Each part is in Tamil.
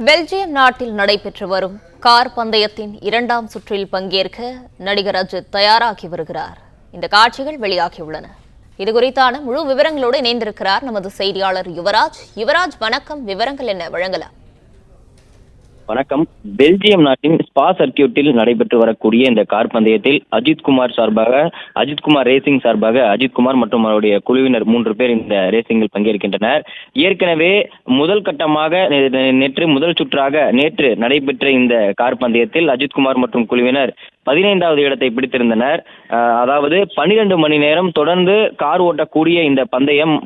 பெல்ஜியம் நாட்டில் நடைபெற்று வரும் கார் பந்தயத்தின் இரண்டாம் சுற்றில் பங்கேற்க நடிகர் அஜித் தயாராகி வருகிறார். இந்த காட்சிகள் வெளியாகியுள்ளன. இதுகுறித்தான முழு விவரங்களோடு இணைந்திருக்கிறார் நமது செய்தியாளர் யுவராஜ். வணக்கம். விவரங்கள் என்ன, வழங்கலாம்? வணக்கம். பெல்ஜியம் நாட்டின் ஸ்பா சர்க்கியூட்டில் நடைபெற்று வரக்கூடிய இந்த கார் பந்தயத்தில் அஜித்குமார் ரேசிங் சார்பாக அஜித்குமார் மற்றும் அவருடைய குழுவினர் 3 பேர் இந்த ரேசிங்கில் பங்கேற்கின்றனர். ஏற்கனவே முதல் கட்டமாக முதல் சுற்றாக நேற்று நடைபெற்ற இந்த கார் பந்தயத்தில் அஜித்குமார் மற்றும் குழுவினர் 15வது இடத்தை பிடித்திருந்தனர். அதாவது 12 மணி நேரம் தொடர்ந்து கார் ஓட்டக்கூடிய இந்த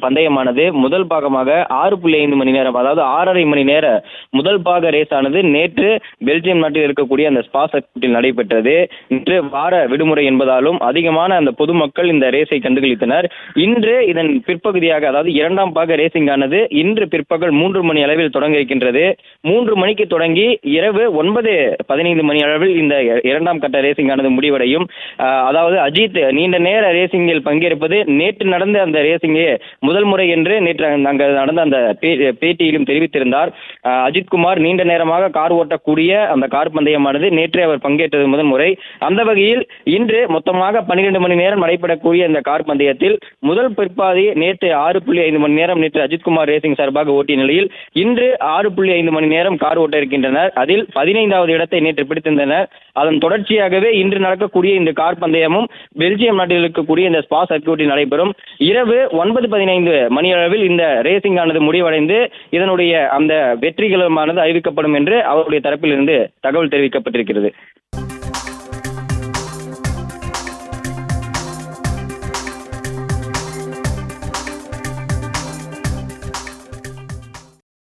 பந்தயமானது முதல் பாகமாக 6.5 மணி நேரம், அதாவது 6.5 மணி நேர முதல் பாக ரேஸ் ஆனது நேற்று பெல்ஜியம் நாட்டில் இருக்கக்கூடிய அந்த ஸ்பா சர்க்கியூட்டில் நடைபெற்றது. இன்று வார விடுமுறை என்பதாலும் அதிகமான அந்த பொதுமக்கள் இந்த ரேஸை கண்டுகளித்தனர். இன்று இதன் பிற்பகுதியாக, அதாவது 2ஆம் பாக ரேசிங் ஆனது இன்று பிற்பகல் 3 மணி அளவில் தொடங்க இருக்கின்றது. 3 மணிக்கு தொடங்கி இரவு 9:15 மணி அளவில் இந்த 2ஆம் கட்ட ரேசிங் ஆனது முடிவடையும். அதாவது அஜித் நீண்ட நேர ரேசிங்கில் பங்கேற்பது நேற்று நடந்த அந்த ரேசிங்கே முதல் முறை என்று நேற்று அங்கு நடந்த அந்த பேட்டியிலும் தெரிவித்திருந்தார். அஜித்குமார் நீண்ட நேரமாக கார் ஓட்டக்கூடிய அந்த கார் பந்தயமானது நேற்று அவர் பங்கேற்றது முதல் முறை. அந்த வகையில் இன்று மொத்தமாக 12 மணி நேரம் நடைபெறக்கூடிய இந்த கார் பந்தயத்தில் முதல் பிற்பாதி நேற்று 6.5 மணி நேரம் நேற்று அஜித்குமார் ரேசிங் சார்பாக ஓட்டிய நிலையில் இன்று 6.5 மணி நேரம் கார் ஓட்ட இருக்கின்றனர். அதில் 15வது இடத்தை நேற்று பிடித்திருந்தனர். அதன் தொடர்ச்சியாகவே இன்று நடக்கக்கூடிய இந்த கார் பந்தயமும் பெல்ஜியம் நாட்டில் இருக்கக்கூடிய இந்த ஸ்பா சர்க்கியூட்டில் நடைபெறும். இரவு 9:15 மணி அளவில் இந்த ரேசிங் ஆனது முடிவடைந்து இதனுடைய அந்த வெற்றிகரமானது அறிவிக்கப்படும் என்று அவருடைய தரப்பிலிருந்து தகவல் தெரிவிக்கப்பட்டிருக்கிறது.